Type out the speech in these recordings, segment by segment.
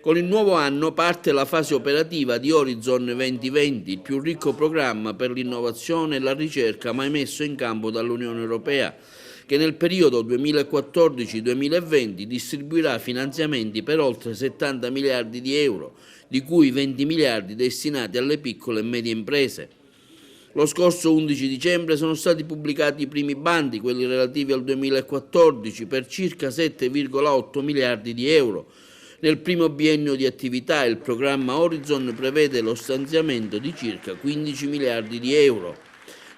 Con il nuovo anno parte la fase operativa di Horizon 2020, il più ricco programma per l'innovazione e la ricerca mai messo in campo dall'Unione Europea, che nel periodo 2014-2020 distribuirà finanziamenti per oltre 70 miliardi di euro, di cui 20 miliardi destinati alle piccole e medie imprese. Lo scorso 11 dicembre sono stati pubblicati i primi bandi, quelli relativi al 2014, per circa 7,8 miliardi di euro. Nel primo biennio di attività il programma Horizon prevede lo stanziamento di circa 15 miliardi di euro.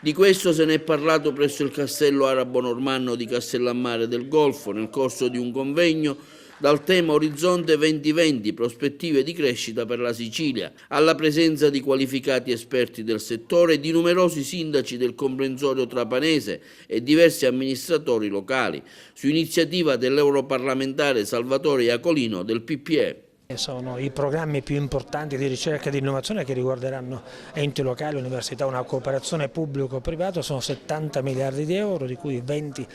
Di questo se ne è parlato presso il Castello Arabo Normanno di Castellammare del Golfo nel corso di un convegno dal tema Orizzonte 2020, prospettive di crescita per la Sicilia, alla presenza di qualificati esperti del settore e di numerosi sindaci del comprensorio trapanese e diversi amministratori locali, su iniziativa dell'europarlamentare Salvatore Iacolino del PPE. Sono i programmi più importanti di ricerca e di innovazione che riguarderanno enti locali, università, una cooperazione pubblico-privato, sono 70 miliardi di euro, di cui 20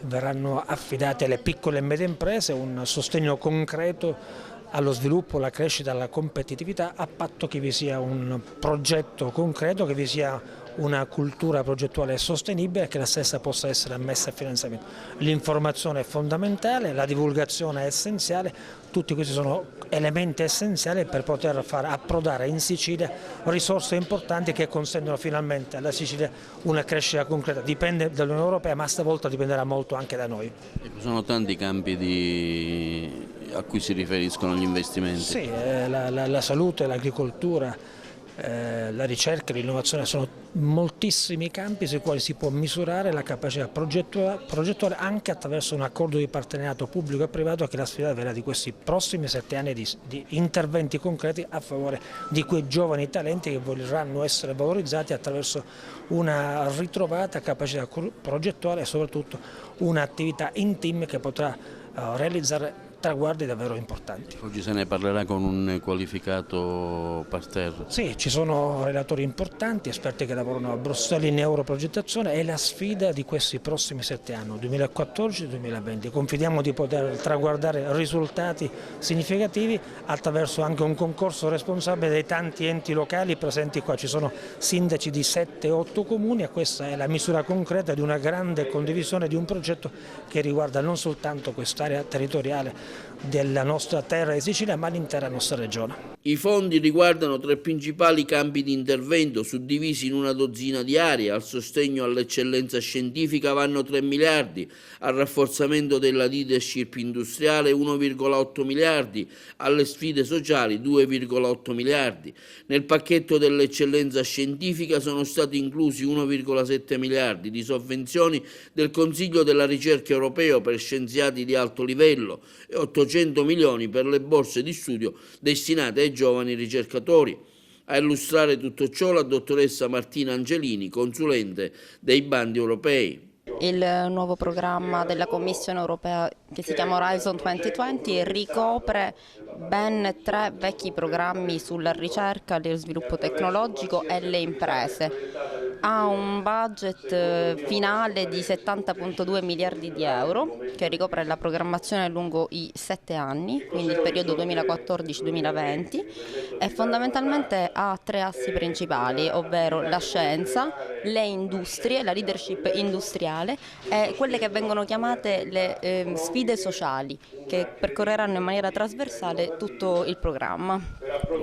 verranno affidati alle piccole e medie imprese, un sostegno concreto allo sviluppo, alla crescita, alla competitività, a patto che vi sia un progetto concreto, che vi sia una cultura progettuale sostenibile e che la stessa possa essere ammessa a finanziamento. L'informazione è fondamentale, la divulgazione è essenziale, tutti questi sono elementi essenziali per poter far approdare in Sicilia risorse importanti che consentono finalmente alla Sicilia una crescita concreta. Dipende dall'Unione Europea, ma stavolta dipenderà molto anche da noi. Sono tanti campi a cui si riferiscono gli investimenti? Sì, la salute, l'agricoltura, la ricerca e l'innovazione sono moltissimi campi sui quali si può misurare la capacità progettuale anche attraverso un accordo di partenariato pubblico e privato, che è la sfida vera di questi prossimi 7 anni di interventi concreti a favore di quei giovani talenti che vorranno essere valorizzati attraverso una ritrovata capacità progettuale e soprattutto un'attività in team che potrà realizzare traguardi davvero importanti. Oggi se ne parlerà con un qualificato parterre? Sì, ci sono relatori importanti, esperti che lavorano a Bruxelles in neuroprogettazione, è la sfida di questi prossimi 7 anni, 2014-2020. Confidiamo di poter traguardare risultati significativi attraverso anche un concorso responsabile dei tanti enti locali presenti qua. Ci sono sindaci di 7-8 comuni e questa è la misura concreta di una grande condivisione di un progetto che riguarda non soltanto quest'area territoriale della nostra terra di Sicilia, ma l'intera nostra regione. I fondi riguardano 3 principali campi di intervento suddivisi in una dozzina di aree. Al sostegno all'eccellenza scientifica vanno 3 miliardi, al rafforzamento della leadership industriale 1,8 miliardi, alle sfide sociali 2,8 miliardi. Nel pacchetto dell'eccellenza scientifica sono stati inclusi 1,7 miliardi di sovvenzioni del Consiglio della ricerca europeo per scienziati di alto livello e 800 milioni per le borse di studio destinate ai giovani ricercatori. A illustrare tutto ciò la dottoressa Martina Angelini, consulente dei bandi europei. Il nuovo programma della Commissione europea, che si chiama Horizon 2020, ricopre ben 3 vecchi programmi sulla ricerca, lo sviluppo tecnologico e le imprese. Ha un budget finale di 70,2 miliardi di euro che ricopre la programmazione lungo i 7 anni, quindi il periodo 2014-2020, e fondamentalmente ha 3 assi principali, ovvero la scienza, le industrie, la leadership industriale e quelle che vengono chiamate le sfide sociali, che percorreranno in maniera trasversale tutto il programma.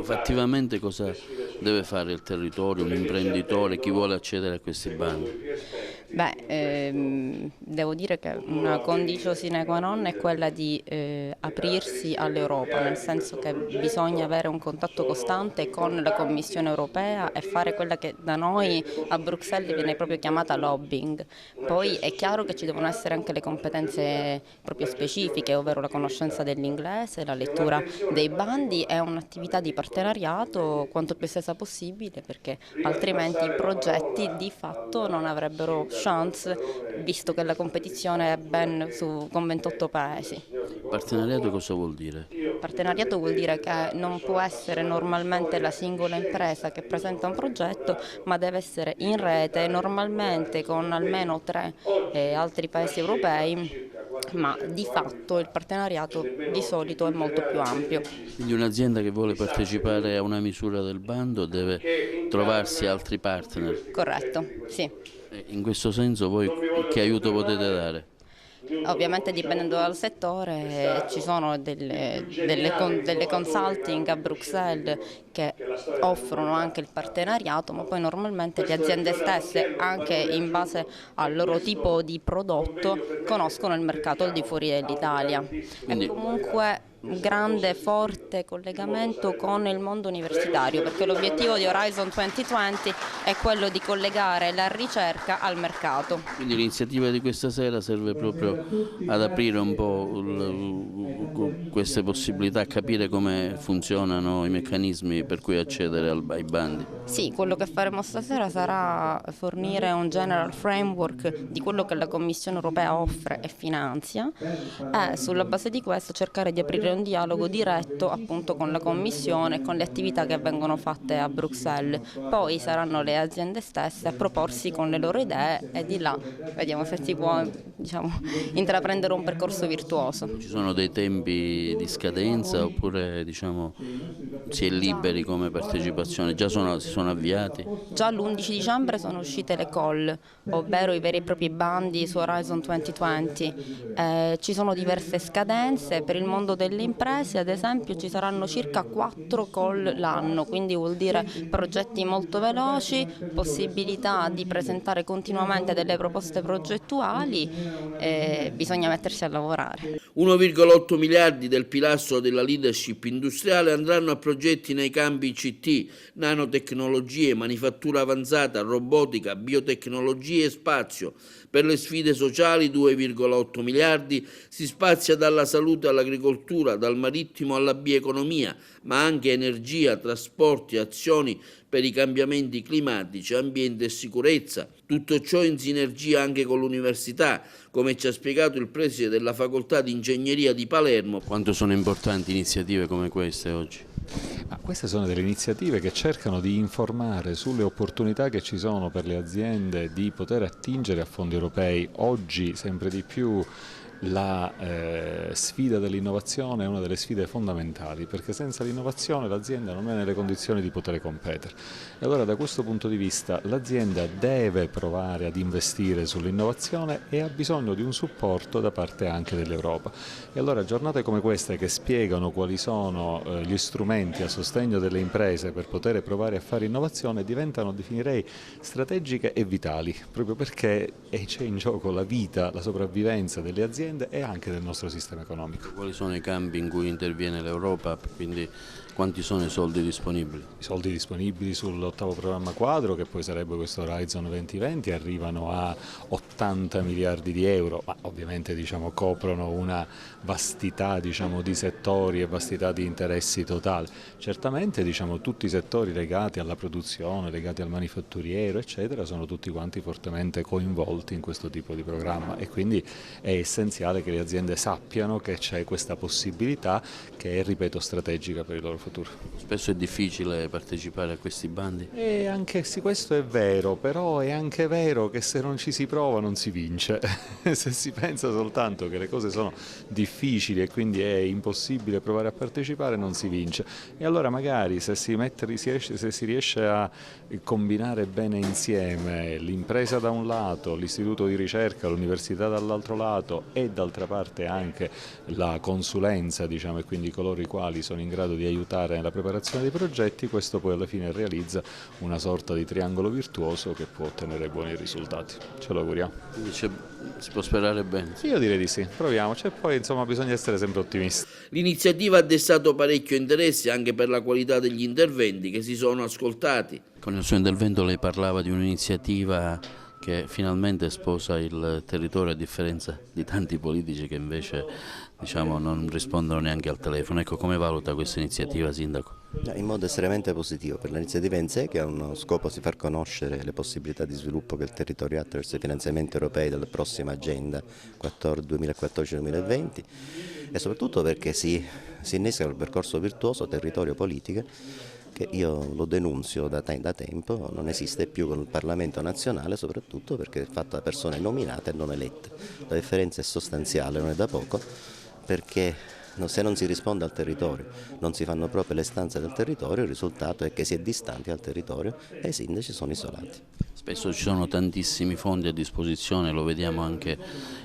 Fattivamente cosa deve fare il territorio, un imprenditore, chi vuole accedere a questi bandi? Devo dire che una condicio sine qua non è quella di aprirsi all'Europa, nel senso che bisogna avere un contatto costante con la Commissione europea e fare quella che da noi a Bruxelles viene proprio chiamata lobbying. Poi è chiaro che ci devono essere anche le competenze proprio specifiche, ovvero la conoscenza dell'inglese, la lettura dei bandi e un'attività di partenariato quanto più estesa possibile, perché altrimenti i progetti di fatto non avrebbero chance, visto che la competizione è con 28 paesi. Partenariato cosa vuol dire? Partenariato vuol dire che non può essere normalmente la singola impresa che presenta un progetto, ma deve essere in rete, normalmente con almeno 3 altri paesi europei, ma di fatto il partenariato di solito è molto più ampio. Quindi un'azienda che vuole partecipare a una misura del bando deve trovarsi altri partner. Corretto, sì. In questo senso voi che aiuto potete dare? Ovviamente dipendendo dal settore ci sono delle consulting a Bruxelles che offrono anche il partenariato, ma poi normalmente le aziende stesse, anche in base al loro tipo di prodotto, conoscono il mercato al di fuori dell'Italia. Quindi, E comunque un grande, forte collegamento con il mondo universitario, perché l'obiettivo di Horizon 2020 è quello di collegare la ricerca al mercato. quindi l'iniziativa di questa sera serve proprio ad aprire un po' queste possibilità, a capire come funzionano i meccanismi per cui accedere ai bandi. Sì, quello che faremo stasera sarà fornire un general framework di quello che la Commissione europea offre e finanzia e sulla base di questo cercare di aprire un dialogo diretto appunto con la Commissione e con le attività che vengono fatte a Bruxelles. Poi saranno le aziende stesse a proporsi con le loro idee e di là vediamo se si può, intraprendere un percorso virtuoso. Ci sono dei tempi di scadenza oppure si è liberi come partecipazione? Già si sono avviati? Già l'11 dicembre sono uscite le call, ovvero i veri e propri bandi su Horizon 2020. Ci sono diverse scadenze, per il mondo delle imprese ad esempio ci saranno circa 4 call l'anno, quindi vuol dire progetti molto veloci, possibilità di presentare continuamente delle proposte progettuali, bisogna mettersi a lavorare. 1,8 miliardi del pilastro della leadership industriale andranno a progetti nei campi ICT, nanotecnologie, manifattura avanzata, robotica, biotecnologie e spazio. Per le sfide sociali 2,8 miliardi si spazia dalla salute all'agricoltura, dal marittimo alla bioeconomia, ma anche energia, trasporti, azioni per i cambiamenti climatici, ambiente e sicurezza. Tutto ciò in sinergia anche con l'università, come ci ha spiegato il preside della facoltà di ingegneria di Palermo. Quanto sono importanti iniziative come queste oggi? Queste sono delle iniziative che cercano di informare sulle opportunità che ci sono per le aziende di poter attingere a fondi europei. Oggi sempre di più la sfida dell'innovazione è una delle sfide fondamentali, perché senza l'innovazione l'azienda non è nelle condizioni di poter competere. E allora da questo punto di vista l'azienda deve provare ad investire sull'innovazione e ha bisogno di un supporto da parte anche dell'Europa. E allora giornate come queste che spiegano quali sono gli strumenti a sostegno delle imprese per poter provare a fare innovazione diventano, definirei, strategiche e vitali, proprio perché c'è in gioco la vita, la sopravvivenza delle aziende e anche del nostro sistema economico. Quali sono i campi in cui interviene l'Europa, quindi quanti sono i soldi disponibili? I soldi disponibili sull'8º programma quadro, che poi sarebbe questo Horizon 2020, arrivano a 80 miliardi di euro, ma ovviamente coprono una vastità di settori e vastità di interessi totali. Certamente tutti i settori legati alla produzione, legati al manifatturiero, eccetera, sono tutti quanti fortemente coinvolti in questo tipo di programma e quindi è essenziale che le aziende sappiano che c'è questa possibilità che è, ripeto, strategica per il loro futuro. Spesso è difficile partecipare a questi bandi. E anche se questo è vero, però è anche vero che se non ci si prova non si vince. Se si pensa soltanto che le cose sono difficili e quindi è impossibile provare a partecipare non si vince. E allora magari se si riesce a combinare bene insieme l'impresa da un lato, l'istituto di ricerca, l'università dall'altro lato e d'altra parte anche la consulenza, e quindi coloro i quali sono in grado di aiutare nella preparazione dei progetti, questo poi alla fine realizza una sorta di triangolo virtuoso che può ottenere buoni risultati. Ce lo auguriamo. Quindi si può sperare bene? Sì, io direi di sì, proviamoci e poi bisogna essere sempre ottimisti. L'iniziativa ha destato parecchio interesse anche per la qualità degli interventi che si sono ascoltati. Con il suo intervento lei parlava di un'iniziativa che finalmente sposa il territorio, a differenza di tanti politici che invece non rispondono neanche al telefono. Ecco, come valuta questa iniziativa, Sindaco? In modo estremamente positivo per l'iniziativa in sé, che ha uno scopo di far conoscere le possibilità di sviluppo che il territorio ha attraverso i finanziamenti europei della prossima agenda 2014-2020 e soprattutto perché si innesca il percorso virtuoso territorio-politica che io lo denunzio da tempo, non esiste più con il Parlamento nazionale, soprattutto perché è fatto da persone nominate e non elette. La differenza è sostanziale, non è da poco, perché se non si risponde al territorio, non si fanno proprio le istanze del territorio, il risultato è che si è distanti dal territorio e i sindaci sono isolati. Spesso ci sono tantissimi fondi a disposizione, lo vediamo anche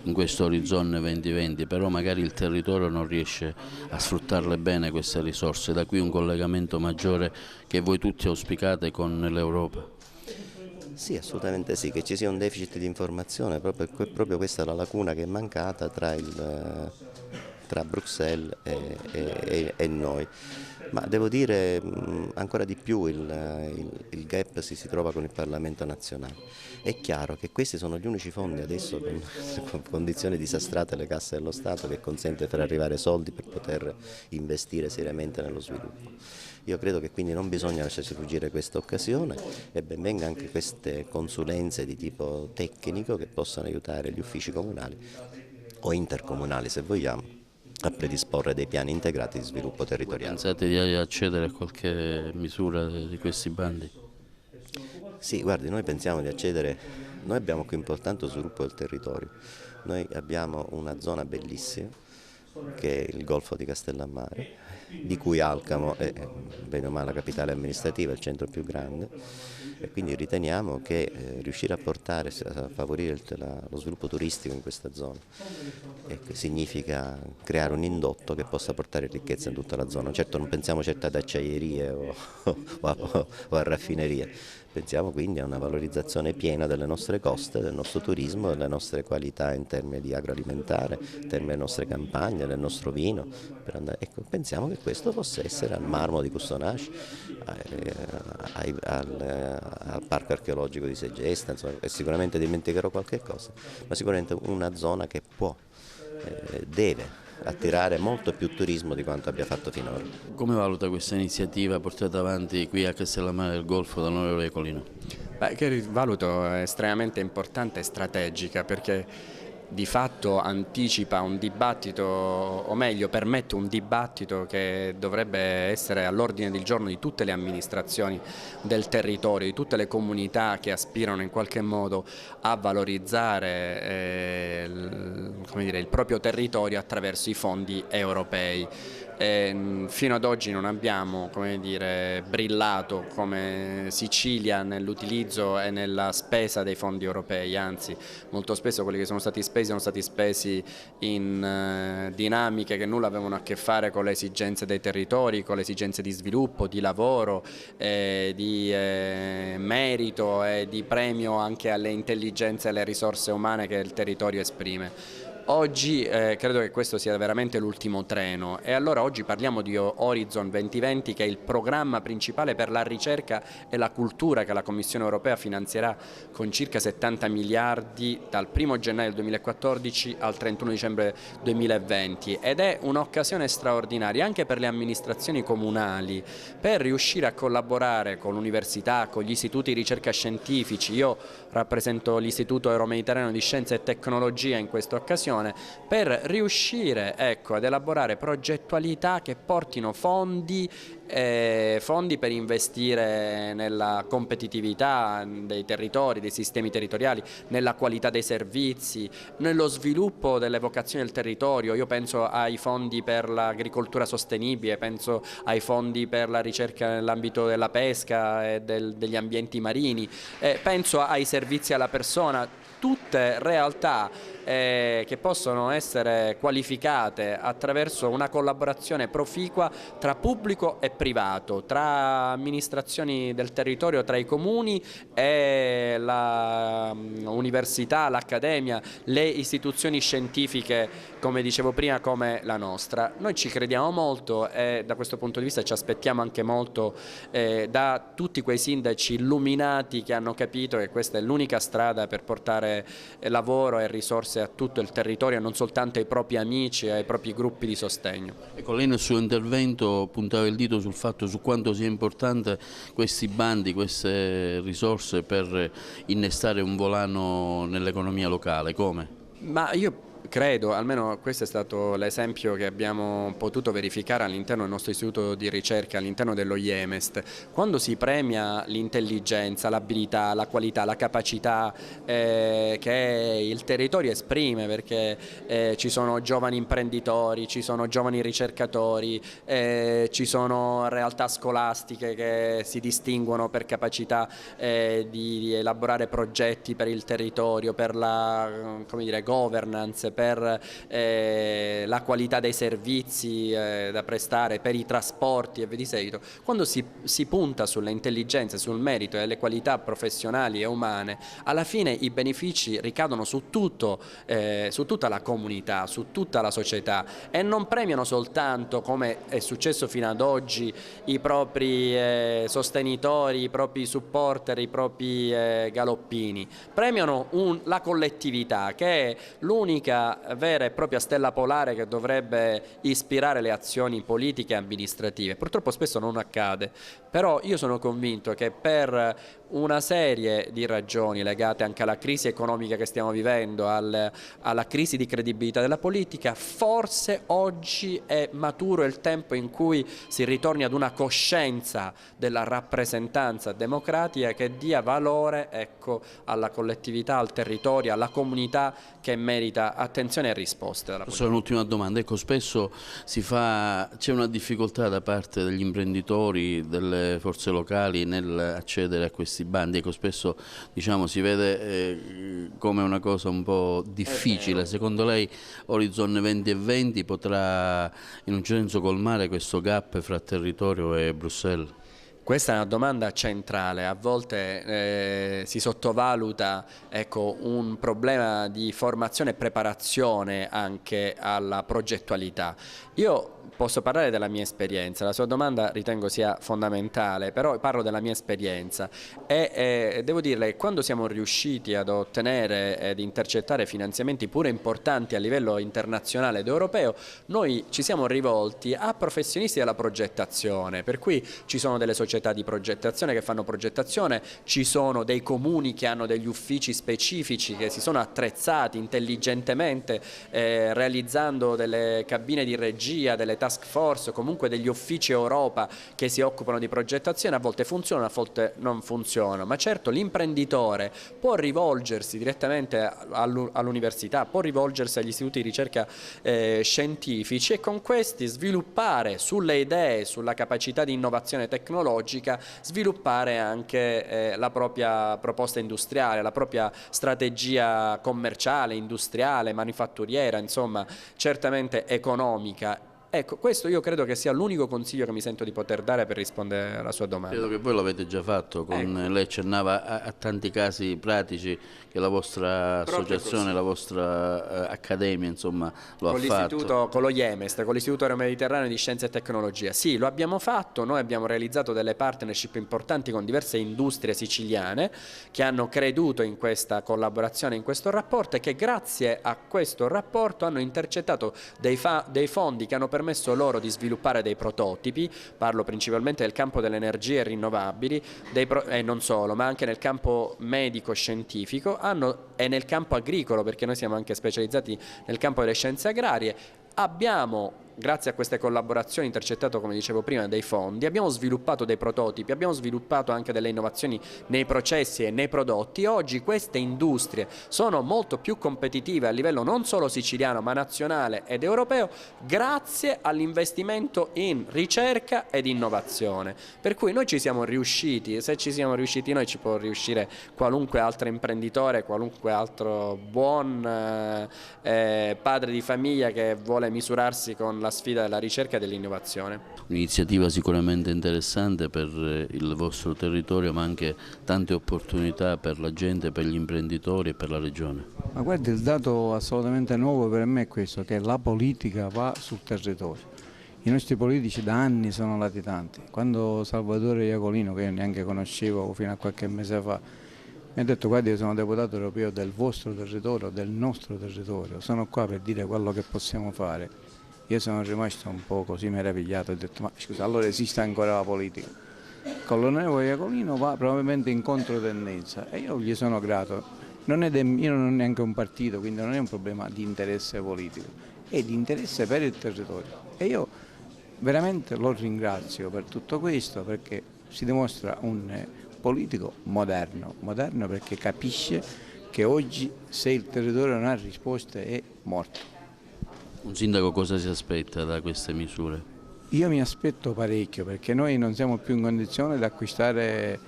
in questo Orizzonte 2020, però magari il territorio non riesce a sfruttarle bene queste risorse, da qui un collegamento maggiore che voi tutti auspicate con l'Europa. Sì, assolutamente sì, che ci sia un deficit di informazione, proprio questa è la lacuna che è mancata tra Bruxelles e noi. Ma devo dire ancora di più il gap si trova con il Parlamento nazionale. È chiaro che questi sono gli unici fondi adesso con condizioni disastrate alle casse dello Stato che consente di far arrivare soldi per poter investire seriamente nello sviluppo. Io credo che quindi non bisogna lasciarsi fuggire questa occasione e ben venga anche queste consulenze di tipo tecnico che possano aiutare gli uffici comunali o intercomunali se vogliamo a predisporre dei piani integrati di sviluppo territoriale. Pensate di accedere a qualche misura di questi bandi? Sì, guardi, noi pensiamo di accedere, noi abbiamo qui importante sviluppo del territorio, noi abbiamo una zona bellissima che è il Golfo di Castellammare, di cui Alcamo è bene o male la capitale amministrativa, il centro più grande, e quindi riteniamo che riuscire a favorire lo sviluppo turistico in questa zona significa creare un indotto che possa portare ricchezza in tutta la zona. Certo non pensiamo certo ad acciaierie o a raffinerie, pensiamo quindi a una valorizzazione piena delle nostre coste, del nostro turismo, delle nostre qualità in termini di agroalimentare, in termini delle nostre campagne, del nostro vino. Pensiamo che questo possa essere al marmo di Custonasci, al parco archeologico di Segesta, insomma, e sicuramente dimenticherò qualche cosa, ma sicuramente una zona che deve attirare molto più turismo di quanto abbia fatto finora. Come valuta questa iniziativa portata avanti qui a Castellammare del Golfo dall'onorevole Colino? Che valuto estremamente importante e strategica, perché di fatto anticipa un dibattito, o meglio permette un dibattito che dovrebbe essere all'ordine del giorno di tutte le amministrazioni del territorio, di tutte le comunità che aspirano in qualche modo a valorizzare il proprio territorio attraverso i fondi europei. Fino ad oggi non abbiamo brillato come Sicilia nell'utilizzo e nella spesa dei fondi europei, anzi molto spesso quelli che sono stati spesi in dinamiche che nulla avevano a che fare con le esigenze dei territori, con le esigenze di sviluppo, di lavoro, di merito e di premio anche alle intelligenze e alle risorse umane che il territorio esprime. Oggi credo che questo sia veramente l'ultimo treno, e allora oggi parliamo di Horizon 2020, che è il programma principale per la ricerca e la cultura che la Commissione europea finanzierà con circa 70 miliardi dal 1 gennaio 2014 al 31 dicembre 2020, ed è un'occasione straordinaria anche per le amministrazioni comunali per riuscire a collaborare con l'università, con gli istituti di ricerca scientifici. Io rappresento l'Istituto Euromediterraneo di Scienza e Tecnologia in questa occasione, per riuscire ad elaborare progettualità che portino fondi per investire nella competitività dei territori, dei sistemi territoriali, nella qualità dei servizi, nello sviluppo delle vocazioni del territorio. Io penso ai fondi per l'agricoltura sostenibile, penso ai fondi per la ricerca nell'ambito della pesca e degli ambienti marini, penso ai servizi alla persona, tutte realtà che possono essere qualificate attraverso una collaborazione proficua tra pubblico e privato, tra amministrazioni del territorio, tra i comuni e l'università, l'accademia, le istituzioni scientifiche, come dicevo prima, come la nostra. Noi ci crediamo molto e da questo punto di vista ci aspettiamo anche molto da tutti quei sindaci illuminati che hanno capito che questa è l'unica strada per portare lavoro e risorse a tutto il territorio e non soltanto ai propri amici e ai propri gruppi di sostegno. Ecco, lei nel suo intervento puntava il dito su quanto sia importante questi bandi, queste risorse per innestare un volano nell'economia locale. Come? Ma io credo, almeno questo è stato l'esempio che abbiamo potuto verificare all'interno del nostro istituto di ricerca, all'interno dello IEMEST, quando si premia l'intelligenza, l'abilità, la qualità, la capacità che il territorio esprime, perché ci sono giovani imprenditori, ci sono giovani ricercatori, ci sono realtà scolastiche che si distinguono per capacità di elaborare progetti per il territorio, per la, come dire, governance, per la qualità dei servizi da prestare, per i trasporti e via di seguito. Quando si punta sulle intelligenze, sul merito e le qualità professionali e umane, alla fine i benefici ricadono su tutta la comunità, su tutta la società, e non premiano soltanto, come è successo fino ad oggi, i propri sostenitori, i propri supporter, i propri galoppini, premiano la collettività, che è l'unica vera e propria stella polare che dovrebbe ispirare le azioni politiche e amministrative. Purtroppo spesso non accade, però io sono convinto che per una serie di ragioni legate anche alla crisi economica che stiamo vivendo, alla crisi di credibilità della politica, forse oggi è maturo il tempo in cui si ritorni ad una coscienza della rappresentanza democratica che dia valore, ecco, alla collettività, al territorio, alla comunità che merita attenzione e risposte dalla politica. Un'ultima domanda, ecco, spesso c'è una difficoltà da parte degli imprenditori, delle forze locali nel accedere a questi bandi, ecco, spesso diciamo si vede come una cosa un po' difficile. Secondo lei Horizon 2020 potrà in un certo senso colmare questo gap fra territorio e Bruxelles? Questa è una domanda centrale, a volte si sottovaluta, ecco, un problema di formazione e preparazione anche alla progettualità. Io posso parlare della mia esperienza, la sua domanda ritengo sia fondamentale, però parlo della mia esperienza e devo dirle che quando siamo riusciti ad ottenere ed intercettare finanziamenti pure importanti a livello internazionale ed europeo, noi ci siamo rivolti a professionisti della progettazione, per cui ci sono delle società di progettazione che fanno progettazione, ci sono dei comuni che hanno degli uffici specifici che si sono attrezzati intelligentemente realizzando delle cabine di regia, delle task force, comunque degli uffici Europa che si occupano di progettazione. A volte funzionano, a volte non funzionano, ma certo l'imprenditore può rivolgersi direttamente all'università, può rivolgersi agli istituti di ricerca scientifici e con questi sviluppare sulle idee, sulla capacità di innovazione tecnologica, sviluppare anche la propria proposta industriale, la propria strategia commerciale, industriale, manifatturiera, insomma certamente economica. Ecco, questo io credo che sia l'unico consiglio che mi sento di poter dare per rispondere alla sua domanda. Credo che voi l'avete già fatto, lei accennava a tanti casi pratici che la vostra associazione, la vostra accademia, insomma, lo ha fatto. Con lo IEMEST, con l'Istituto Euromediterraneo di Scienza e Tecnologia. Sì, lo abbiamo fatto, noi abbiamo realizzato delle partnership importanti con diverse industrie siciliane che hanno creduto in questa collaborazione, in questo rapporto, e che grazie a questo rapporto hanno intercettato dei fondi che hanno permesso loro di sviluppare dei prototipi. Parlo principalmente del campo delle energie rinnovabili e non solo, ma anche nel campo medico-scientifico e nel campo agricolo, perché noi siamo anche specializzati nel campo delle scienze agrarie. Abbiamo, grazie a queste collaborazioni, intercettato, come dicevo prima, dei fondi, abbiamo sviluppato dei prototipi, abbiamo sviluppato anche delle innovazioni nei processi e nei prodotti. Oggi queste industrie sono molto più competitive a livello non solo siciliano ma nazionale ed europeo grazie all'investimento in ricerca ed innovazione. Per cui noi ci siamo riusciti, e se ci siamo riusciti noi ci può riuscire qualunque altro imprenditore, qualunque altro buon padre di famiglia che vuole misurarsi con la sfida della ricerca e dell'innovazione. Un'iniziativa sicuramente interessante per il vostro territorio, ma anche tante opportunità per la gente, per gli imprenditori e per la regione. Ma guardi, il dato assolutamente nuovo per me è questo, che la politica va sul territorio. I nostri politici da anni sono latitanti. Quando Salvatore Iacolino, che io neanche conoscevo fino a qualche mese fa, mi ha detto: guardi, io sono deputato europeo del vostro territorio, del nostro territorio, sono qua per dire quello che possiamo fare. Io sono rimasto un po' così meravigliato, ho detto: ma scusa, allora esiste ancora la politica? Con l'onorevole Iacolino va probabilmente in controtendenza e io gli sono grato. io non ho neanche un partito, quindi non è un problema di interesse politico, è di interesse per il territorio. E io veramente lo ringrazio per tutto questo, perché si dimostra un politico moderno perché capisce che oggi se il territorio non ha risposte è morto. Un sindaco cosa si aspetta da queste misure? Io mi aspetto parecchio, perché noi non siamo più in condizione di acquistare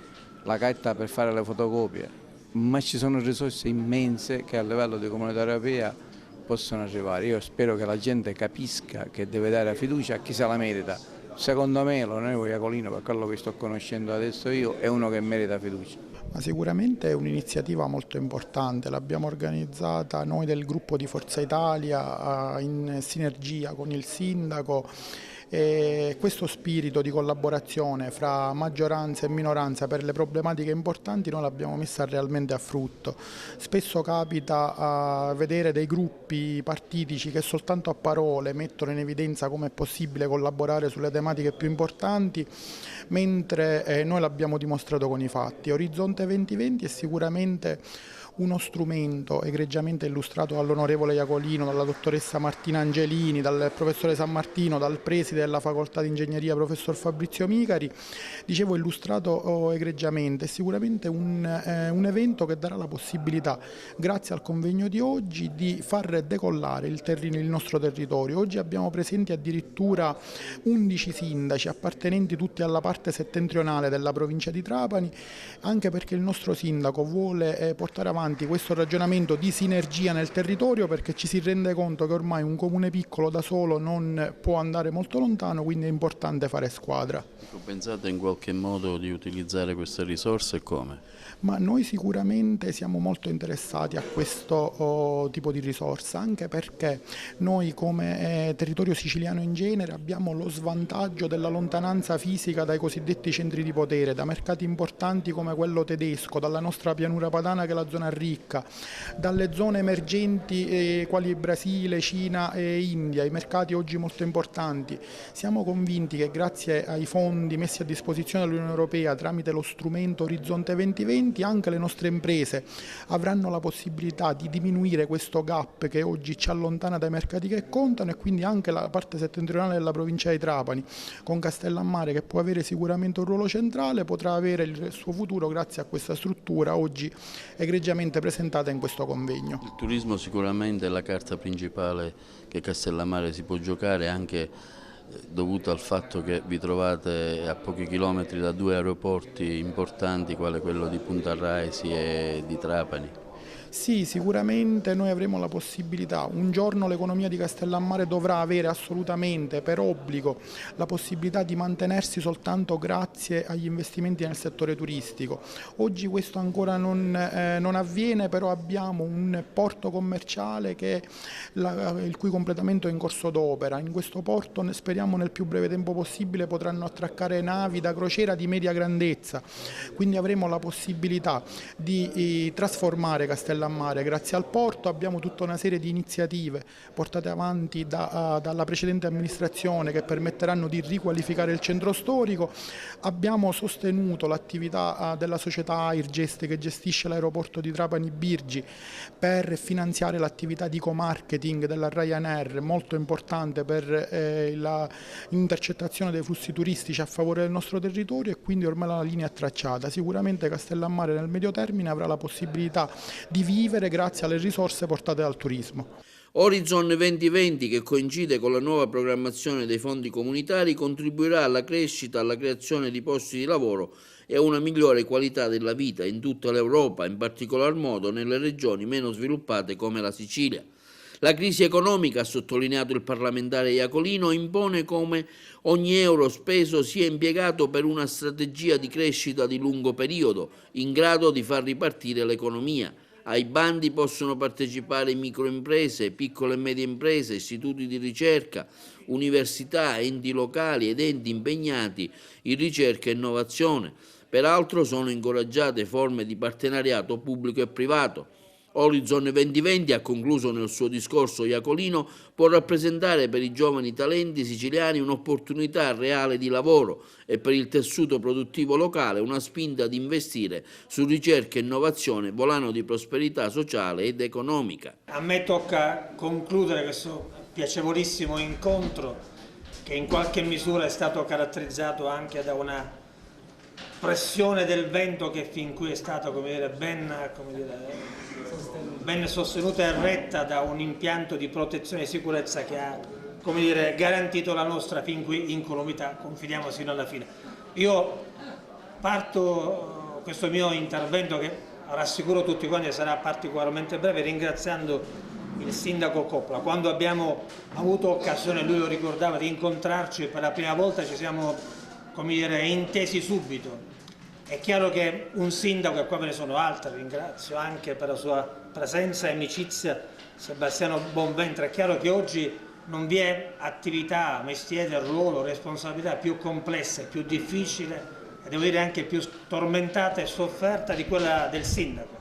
la carta per fare le fotocopie, ma ci sono risorse immense che a livello di Comunità Europea possono arrivare. Io spero che la gente capisca che deve dare fiducia a chi se la merita. Secondo me l'onorevole Iacolino, per quello che sto conoscendo adesso io, è uno che merita fiducia. Ma sicuramente è un'iniziativa molto importante, l'abbiamo organizzata noi del gruppo di Forza Italia in sinergia con il sindaco. E questo spirito di collaborazione fra maggioranza e minoranza per le problematiche importanti noi l'abbiamo messa realmente a frutto. Spesso capita a vedere dei gruppi partitici che soltanto a parole mettono in evidenza come è possibile collaborare sulle tematiche più importanti, mentre noi l'abbiamo dimostrato con i fatti. Orizzonte 2020 è sicuramente uno strumento egregiamente illustrato dall'onorevole Iacolino, dalla dottoressa Martina Angelini, dal professore San Martino, dal preside della facoltà di ingegneria professor Fabrizio Micari, dicevo illustrato egregiamente, è sicuramente un evento che darà la possibilità, grazie al convegno di oggi, di far decollare il nostro territorio. Oggi abbiamo presenti addirittura 11 sindaci appartenenti tutti alla parte settentrionale della provincia di Trapani, anche perché il nostro sindaco vuole portare avanti questo ragionamento di sinergia nel territorio, perché ci si rende conto che ormai un comune piccolo da solo non può andare molto lontano, quindi è importante fare squadra. Pensate in qualche modo di utilizzare queste risorse e come? Ma noi sicuramente siamo molto interessati a questo tipo di risorsa, anche perché noi come territorio siciliano in genere abbiamo lo svantaggio della lontananza fisica dai cosiddetti centri di potere, da mercati importanti come quello tedesco, dalla nostra pianura padana che è la zona ricca, dalle zone emergenti quali Brasile, Cina e India, i mercati oggi molto importanti. Siamo convinti che grazie ai fondi messi a disposizione dall'Unione Europea tramite lo strumento Orizzonte 2020 anche le nostre imprese avranno la possibilità di diminuire questo gap che oggi ci allontana dai mercati che contano, e quindi anche la parte settentrionale della provincia di Trapani, con Castellammare che può avere sicuramente un ruolo centrale, potrà avere il suo futuro grazie a questa struttura oggi egregiamente presentata in questo convegno. Il turismo sicuramente è la carta principale che Castellammare si può giocare, anche dovuto al fatto che vi trovate a pochi chilometri da due aeroporti importanti, quale quello di Punta Raisi e di Trapani. Sì, sicuramente noi avremo la possibilità, un giorno l'economia di Castellammare dovrà avere assolutamente per obbligo la possibilità di mantenersi soltanto grazie agli investimenti nel settore turistico. Oggi questo ancora non avviene, però abbiamo un porto commerciale il cui completamento è in corso d'opera. In questo porto speriamo nel più breve tempo possibile potranno attraccare navi da crociera di media grandezza, quindi avremo la possibilità di trasformare Castellammare grazie al porto. Abbiamo tutta una serie di iniziative portate avanti dalla precedente amministrazione che permetteranno di riqualificare il centro storico. Abbiamo sostenuto l'attività della società Airgest che gestisce l'aeroporto di Trapani Birgi per finanziare l'attività di co-marketing della Ryanair, molto importante per l'intercettazione dei flussi turistici a favore del nostro territorio, e quindi ormai la linea è tracciata. Sicuramente Castellammare nel medio termine avrà la possibilità di vivere grazie alle risorse portate dal turismo. Horizon 2020, che coincide con la nuova programmazione dei fondi comunitari, contribuirà alla crescita, alla creazione di posti di lavoro e a una migliore qualità della vita in tutta l'Europa, in particolar modo nelle regioni meno sviluppate come la Sicilia. La crisi economica, ha sottolineato il parlamentare Iacolino, impone come ogni euro speso sia impiegato per una strategia di crescita di lungo periodo, in grado di far ripartire l'economia. Ai bandi possono partecipare microimprese, piccole e medie imprese, istituti di ricerca, università, enti locali ed enti impegnati in ricerca e innovazione. Peraltro sono incoraggiate forme di partenariato pubblico e privato. Horizon 2020, ha concluso nel suo discorso Iacolino, può rappresentare per i giovani talenti siciliani un'opportunità reale di lavoro e per il tessuto produttivo locale una spinta ad investire su ricerca e innovazione, volano di prosperità sociale ed economica. A me tocca concludere questo piacevolissimo incontro che in qualche misura è stato caratterizzato anche da una pressione del vento che fin qui è stata ben sostenuta e retta da un impianto di protezione e sicurezza che ha garantito la nostra fin qui incolumità, confidiamo sino alla fine. Io parto questo mio intervento, che rassicuro tutti quanti sarà particolarmente breve, ringraziando il sindaco Coppola. Quando abbiamo avuto occasione, lui lo ricordava, di incontrarci per la prima volta, ci siamo intesi subito. È chiaro che un sindaco, e qua ve ne sono altri, ringrazio anche per la sua presenza e amicizia Sebastiano Bonventre, è chiaro che oggi non vi è attività, mestiere, ruolo, responsabilità più complessa, più difficile e devo dire anche più tormentata e sofferta di quella del sindaco.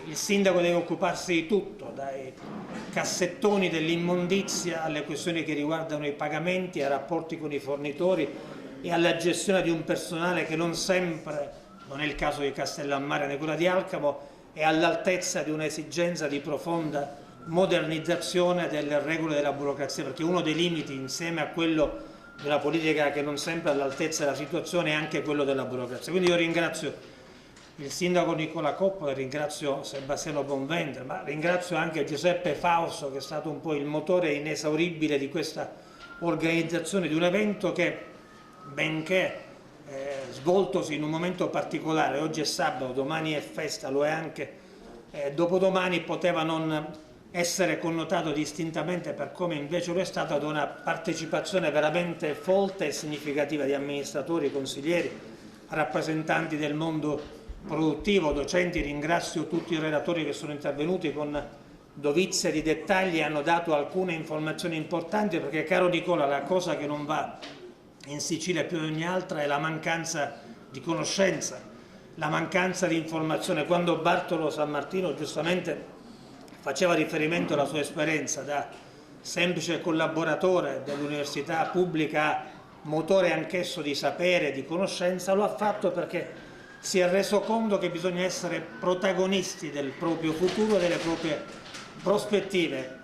Il sindaco deve occuparsi di tutto, dai cassettoni dell'immondizia alle questioni che riguardano i pagamenti, ai rapporti con i fornitori e alla gestione di un personale che non sempre, non è il caso di Castellammare né quella di Alcamo, è all'altezza di un'esigenza di profonda modernizzazione delle regole della burocrazia, perché uno dei limiti, insieme a quello della politica che non sempre è all'altezza della situazione, è anche quello della burocrazia. Quindi io ringrazio il sindaco Nicola Coppola, ringrazio Sebastiano Bonventre, ma ringrazio anche Giuseppe Fausto, che è stato un po' il motore inesauribile di questa organizzazione di un evento che, benché svoltosi in un momento particolare, oggi è sabato, domani è festa, lo è anche dopodomani, poteva non essere connotato distintamente, per come invece lo è stato, ad una partecipazione veramente folta e significativa di amministratori, consiglieri, rappresentanti del mondo produttivo, docenti. Ringrazio tutti i relatori che sono intervenuti con dovizia di dettagli e hanno dato alcune informazioni importanti, perché, caro Nicola, la cosa che non va in Sicilia più di ogni altra è la mancanza di conoscenza, la mancanza di informazione. Quando Bartolo Sammartino giustamente faceva riferimento alla sua esperienza da semplice collaboratore dell'università pubblica, motore anch'esso di sapere, di conoscenza, lo ha fatto perché si è reso conto che bisogna essere protagonisti del proprio futuro e delle proprie prospettive.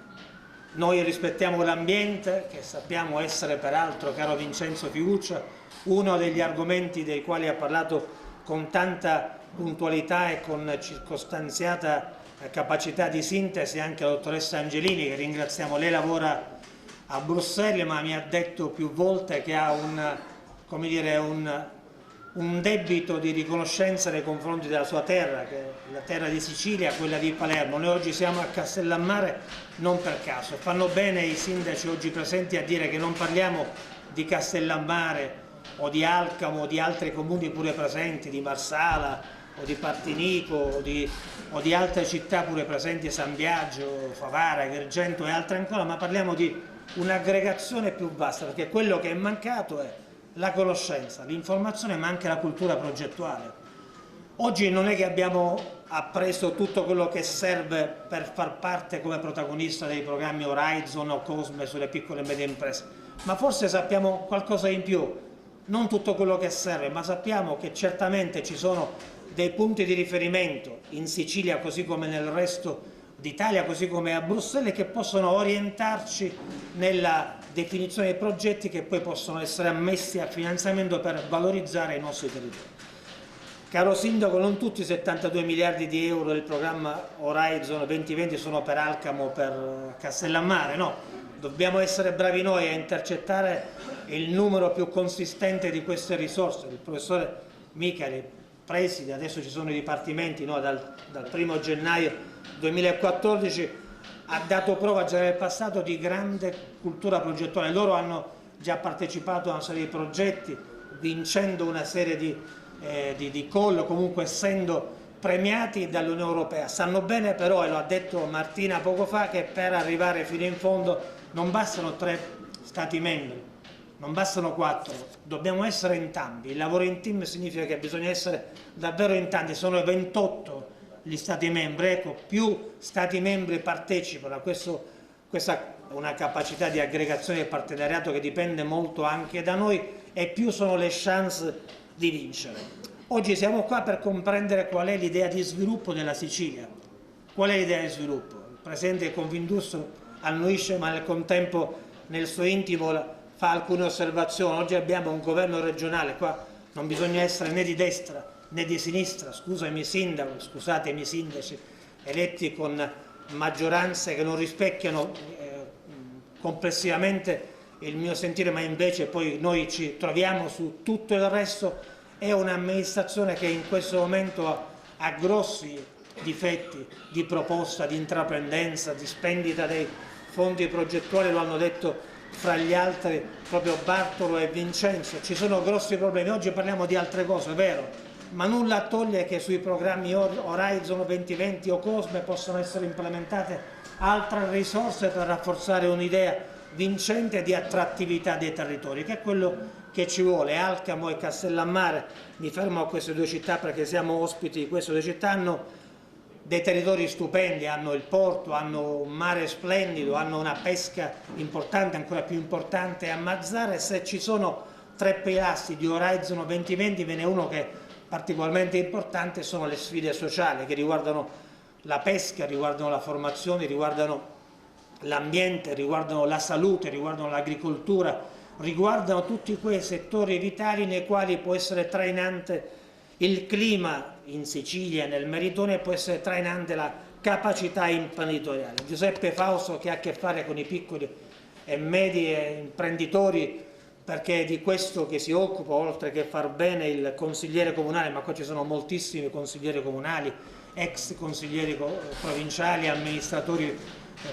Noi rispettiamo l'ambiente, che sappiamo essere peraltro, caro Vincenzo Fiuccia, uno degli argomenti dei quali ha parlato con tanta puntualità e con circostanziata capacità di sintesi anche la dottoressa Angelini, che ringraziamo. Lei lavora a Bruxelles, ma mi ha detto più volte che ha un debito di riconoscenza nei confronti della sua terra, che è la terra di Sicilia, quella di Palermo. Noi oggi siamo a Castellammare non per caso, e fanno bene i sindaci oggi presenti a dire che non parliamo di Castellammare o di Alcamo o di altri comuni pure presenti, di Marsala o di Partinico o di altre città pure presenti, San Biagio, Favara, Agrigento e altre ancora, ma parliamo di un'aggregazione più vasta, perché quello che è mancato è la conoscenza, l'informazione, ma anche la cultura progettuale. Oggi non è che abbiamo appreso tutto quello che serve per far parte come protagonista dei programmi Horizon o Cosme sulle piccole e medie imprese, ma forse sappiamo qualcosa in più, non tutto quello che serve, ma sappiamo che certamente ci sono dei punti di riferimento in Sicilia, così come nel resto d'Italia, così come a Bruxelles, che possono orientarci nella definizione dei progetti che poi possono essere ammessi a finanziamento per valorizzare i nostri territori. Caro Sindaco, non tutti i 72 miliardi di euro del programma Horizon 2020 sono per Alcamo o per Castellammare, no. Dobbiamo essere bravi noi a intercettare il numero più consistente di queste risorse. Il professore Micali, preside, adesso ci sono i dipartimenti, no, dal 1° gennaio 2014, ha dato prova già nel passato di grande cultura progettuale. Loro hanno già partecipato a una serie di progetti, vincendo una serie di call, comunque essendo premiati dall'Unione Europea. Sanno bene però, e lo ha detto Martina poco fa, che per arrivare fino in fondo non bastano 3 Stati membri, non bastano 4, dobbiamo essere in tanti. Il lavoro in team significa che bisogna essere davvero in tanti, sono 28 gli Stati membri. Ecco, più Stati membri partecipano a questa è una capacità di aggregazione e partenariato che dipende molto anche da noi, e più sono le chance di vincere. Oggi siamo qua per comprendere qual è l'idea di sviluppo della Sicilia. Qual è l'idea di sviluppo? Il Presidente Confindustria annuisce, ma nel contempo nel suo intimo fa alcune osservazioni. Oggi abbiamo un governo regionale, qua non bisogna essere né di destra né di sinistra, scusatemi sindaci eletti con maggioranze che non rispecchiano complessivamente il mio sentire, ma invece poi noi ci troviamo su tutto il resto. È un'amministrazione che in questo momento ha grossi difetti di proposta, di intraprendenza, di spendita dei fondi progettuali, lo hanno detto fra gli altri proprio Bartolo e Vincenzo. Ci sono grossi problemi. Oggi parliamo di altre cose, è vero, ma nulla toglie che sui programmi Horizon 2020 o Cosme possano essere implementate altre risorse per rafforzare un'idea vincente di attrattività dei territori, che è quello che ci vuole. Alcamo e Castellammare, mi fermo a queste due città perché siamo ospiti di queste due città, hanno dei territori stupendi, hanno il porto, hanno un mare splendido, hanno una pesca importante, ancora più importante a Mazara, e se ci sono 3 pilastri di Horizon 2020 ve n'è uno che è particolarmente importante, sono le sfide sociali che riguardano la pesca, riguardano la formazione, riguardano l'ambiente, riguardano la salute, riguardano l'agricoltura, riguardano tutti quei settori vitali nei quali può essere trainante il clima in Sicilia e nel Meridione, può essere trainante la capacità imprenditoriale. Giuseppe Fausto, che ha a che fare con i piccoli e medi imprenditori, perché è di questo che si occupa, oltre che far bene il consigliere comunale, ma qua ci sono moltissimi consiglieri comunali, ex consiglieri provinciali, amministratori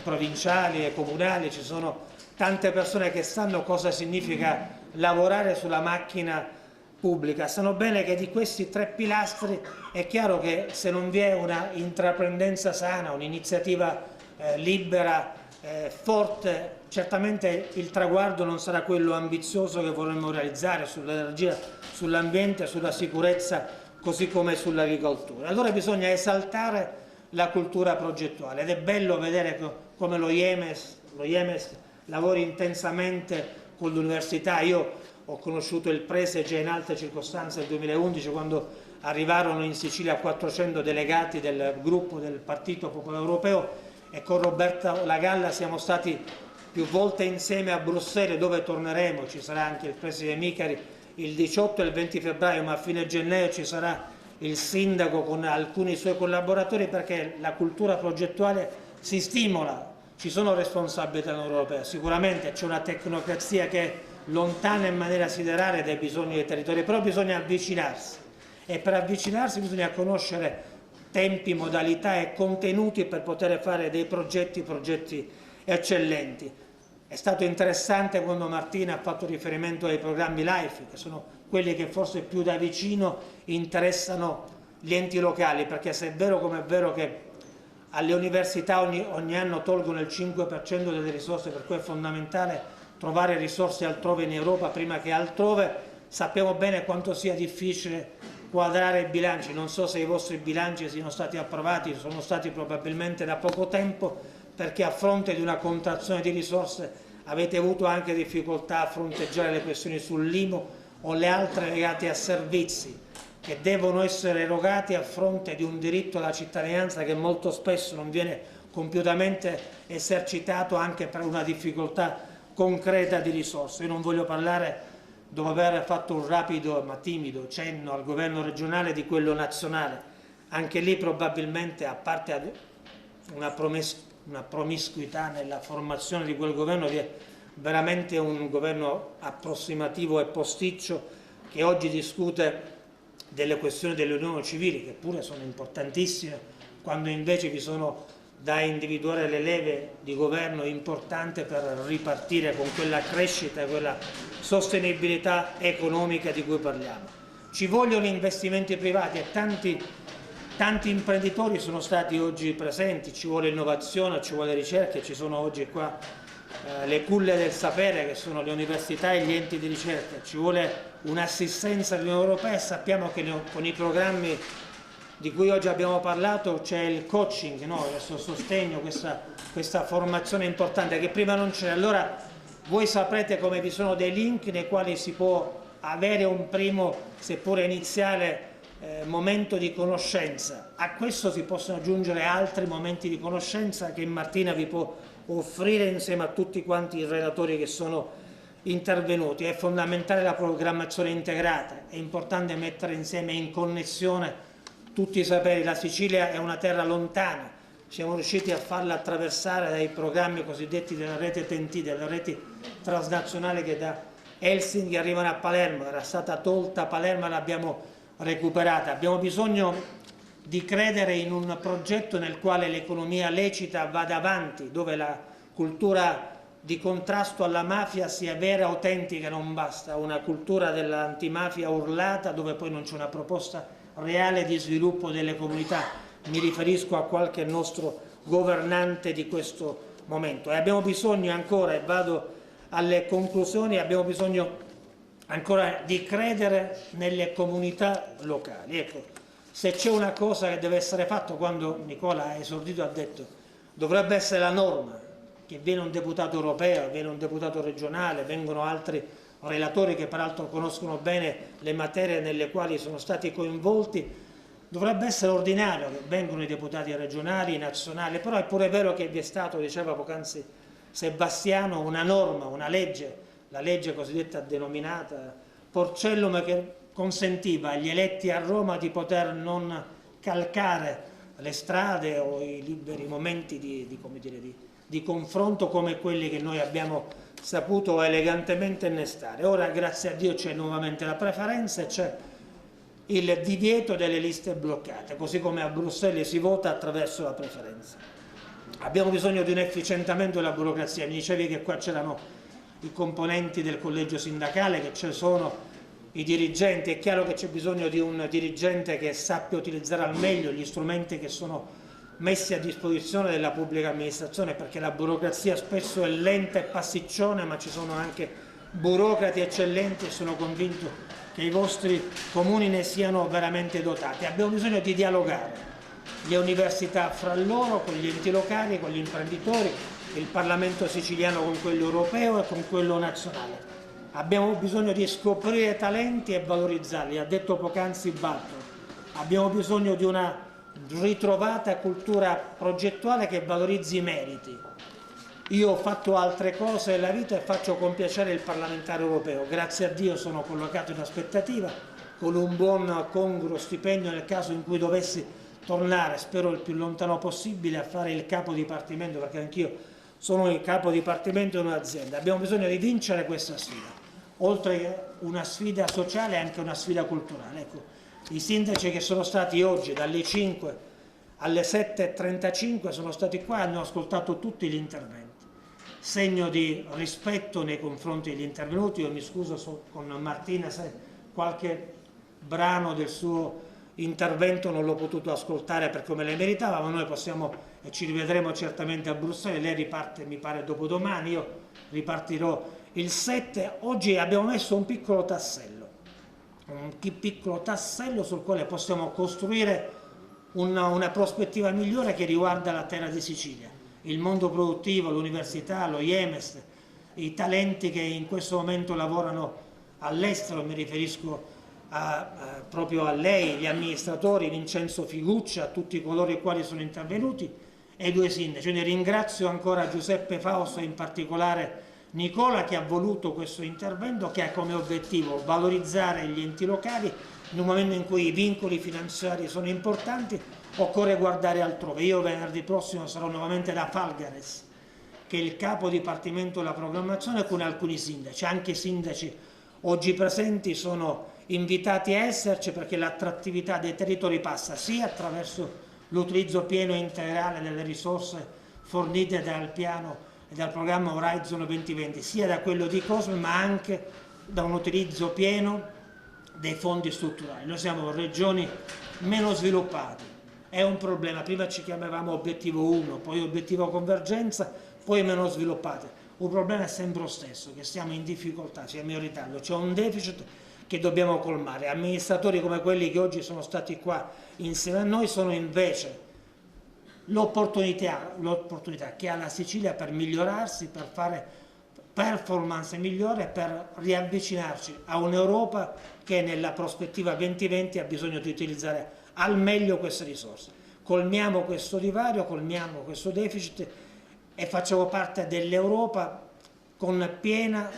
provinciali e comunali, ci sono tante persone che sanno cosa significa lavorare sulla macchina pubblica, sanno bene che di questi 3 pilastri è chiaro che se non vi è una intraprendenza sana, un'iniziativa libera, forte, certamente il traguardo non sarà quello ambizioso che vorremmo realizzare sull'energia, sull'ambiente, sulla sicurezza, così come sull'agricoltura. Allora bisogna esaltare la cultura progettuale, ed è bello vedere come lo IEMES lavori intensamente con l'università. Io ho conosciuto il Prese già in altre circostanze nel 2011, quando arrivarono in Sicilia 400 delegati del gruppo del Partito Popolare Europeo, e con Roberta Lagalla siamo stati più volte insieme a Bruxelles, dove torneremo. Ci sarà anche il Preside Micari il 18 e il 20 febbraio, ma a fine gennaio ci sarà il sindaco con alcuni suoi collaboratori, perché la cultura progettuale si stimola. Ci sono responsabilità nell'Unione Europea, sicuramente c'è una tecnocrazia che è lontana in maniera siderale dai bisogni dei territori, però bisogna avvicinarsi, e per avvicinarsi bisogna conoscere tempi, modalità e contenuti per poter fare dei progetti eccellenti. È stato interessante quando Martina ha fatto riferimento ai programmi LIFE, che sono quelli che forse più da vicino interessano gli enti locali, perché se è vero come è vero che alle università ogni anno tolgono il 5% delle risorse, per cui è fondamentale trovare risorse altrove in Europa prima che altrove, sappiamo bene quanto sia difficile quadrare i bilanci. Non so se i vostri bilanci siano stati approvati, sono stati probabilmente da poco tempo, perché a fronte di una contrazione di risorse avete avuto anche difficoltà a fronteggiare le questioni sull'IMU o le altre legate a servizi che devono essere erogati a fronte di un diritto alla cittadinanza che molto spesso non viene compiutamente esercitato anche per una difficoltà concreta di risorse. Io non voglio parlare, dopo aver fatto un rapido ma timido cenno al governo regionale, di quello nazionale. Anche lì probabilmente, a parte una promiscuità nella formazione di quel governo, vi è veramente un governo approssimativo e posticcio, che oggi discute delle questioni delle unioni civili, che pure sono importantissime, quando invece vi sono da individuare le leve di governo importanti per ripartire con quella crescita e quella sostenibilità economica di cui parliamo. Ci vogliono investimenti privati, e tanti imprenditori sono stati oggi presenti. Ci vuole innovazione, ci vuole ricerca, ci sono oggi qua le culle del sapere, che sono le università e gli enti di ricerca. Ci vuole un'assistenza dell'Unione Europea, e sappiamo che con i programmi di cui oggi abbiamo parlato, c'è il coaching, no? Questo sostegno, questa formazione importante che prima non c'era. Allora voi saprete come vi sono dei link nei quali si può avere un primo, seppure iniziale, momento di conoscenza. A questo si possono aggiungere altri momenti di conoscenza che Martina vi può offrire insieme a tutti quanti i relatori che sono intervenuti. È fondamentale la programmazione integrata, è importante mettere insieme in connessione tutti i saperi. La Sicilia è una terra lontana, siamo riusciti a farla attraversare dai programmi cosiddetti della rete TEN-T, delle reti transnazionali che da Helsinki arrivano a Palermo. Era stata tolta Palermo e l'abbiamo recuperata. Abbiamo bisogno di credere in un progetto nel quale l'economia lecita vada avanti, dove la cultura di contrasto alla mafia sia vera, autentica, non basta una cultura dell'antimafia urlata dove poi non c'è una proposta reale di sviluppo delle comunità. Mi riferisco a qualche nostro governante di questo momento. E abbiamo bisogno ancora, e vado alle conclusioni, abbiamo bisogno ancora di credere nelle comunità locali. Ecco, se c'è una cosa che deve essere fatta, quando Nicola ha esordito ha detto dovrebbe essere la norma, che viene un deputato europeo, viene un deputato regionale, vengono altri relatori che peraltro conoscono bene le materie nelle quali sono stati coinvolti, dovrebbe essere ordinario che vengano i deputati regionali, nazionali, però è pure vero che vi è stato, diceva poc'anzi Sebastiano, una norma, una legge, la legge cosiddetta denominata Porcellum, che consentiva agli eletti a Roma di poter non calcare le strade o i liberi momenti di confronto come quelli che noi abbiamo saputo elegantemente innestare. Ora, grazie a Dio, c'è nuovamente la preferenza e c'è il divieto delle liste bloccate, così come a Bruxelles si vota attraverso la preferenza. Abbiamo bisogno di un efficientamento della burocrazia. Mi dicevi che qua c'erano i componenti del collegio sindacale, che ci sono i dirigenti. È chiaro che c'è bisogno di un dirigente che sappia utilizzare al meglio gli strumenti che sono messi a disposizione della pubblica amministrazione, perché la burocrazia spesso è lenta e pasticciona, ma ci sono anche burocrati eccellenti e sono convinto che i vostri comuni ne siano veramente dotati. Abbiamo bisogno di dialogare le università fra loro, con gli enti locali, con gli imprenditori, il Parlamento siciliano con quello europeo e con quello nazionale. Abbiamo bisogno di scoprire talenti e valorizzarli, ha detto poc'anzi Batto. Abbiamo bisogno di una ritrovata cultura progettuale che valorizzi i meriti. Io ho fatto altre cose nella vita e faccio con piacere il parlamentare europeo. Grazie a Dio sono collocato in aspettativa con un buon congruo stipendio nel caso in cui dovessi tornare, spero il più lontano possibile, a fare il capo dipartimento, perché anch'io sono il capo dipartimento di un'azienda. Abbiamo bisogno di vincere questa sfida, oltre che una sfida sociale, anche una sfida culturale. Ecco, i sindaci che sono stati oggi dalle 5 alle 7:35 sono stati qua e hanno ascoltato tutti gli interventi, segno di rispetto nei confronti degli intervenuti. Io mi scuso con Martina se qualche brano del suo intervento non l'ho potuto ascoltare per come lei meritava, ma noi possiamo e ci rivedremo certamente a Bruxelles. Lei riparte mi pare dopodomani, io ripartirò il 7. Oggi abbiamo messo un piccolo tassello sul quale possiamo costruire una prospettiva migliore che riguarda la terra di Sicilia, il mondo produttivo, l'università, lo IEMES, i talenti che in questo momento lavorano all'estero. Mi riferisco proprio a lei, gli amministratori, Vincenzo Figuccia, a tutti coloro i quali sono intervenuti e i due sindaci. Ne ringrazio ancora Giuseppe Fausto e in particolare Nicola, che ha voluto questo intervento, che ha come obiettivo valorizzare gli enti locali. In un momento in cui i vincoli finanziari sono importanti occorre guardare altrove. Io venerdì prossimo sarò nuovamente da Falgares, che è il capo dipartimento della programmazione, con alcuni sindaci. Anche i sindaci oggi presenti sono invitati a esserci, perché l'attrattività dei territori passa sia attraverso l'utilizzo pieno e integrale delle risorse fornite dal piano e dal programma Horizon 2020, sia da quello di COSME, ma anche da un utilizzo pieno dei fondi strutturali. Noi siamo regioni meno sviluppate, è un problema. Prima ci chiamavamo obiettivo 1, poi obiettivo convergenza, poi meno sviluppate. Un problema è sempre lo stesso, che siamo in difficoltà, siamo in ritardo, c'è un deficit che dobbiamo colmare. Amministratori come quelli che oggi sono stati qua insieme a noi sono invece l'opportunità che ha la Sicilia per migliorarsi, per fare performance migliore, per riavvicinarci a un'Europa che nella prospettiva 2020 ha bisogno di utilizzare al meglio queste risorse. Colmiamo questo divario, colmiamo questo deficit e facciamo parte dell'Europa con piena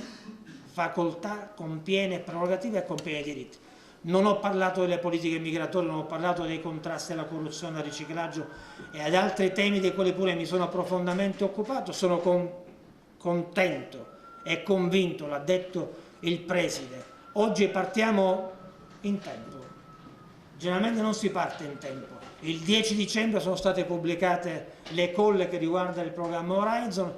facoltà, con piene prerogative e con pieni diritti. Non ho parlato delle politiche migratorie, non ho parlato dei contrasti alla corruzione, al riciclaggio e ad altri temi dei quali pure mi sono profondamente occupato. Sono contento e convinto, l'ha detto il Preside. Oggi partiamo in tempo. Generalmente non si parte in tempo. Il 10 dicembre sono state pubblicate le call che riguardano il programma Horizon,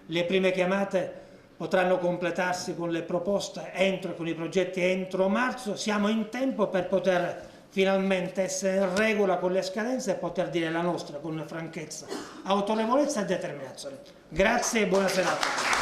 le prime chiamate potranno completarsi con le proposte con i progetti entro marzo. Siamo in tempo per poter finalmente essere in regola con le scadenze e poter dire la nostra con franchezza, autorevolezza e determinazione. Grazie e buona serata.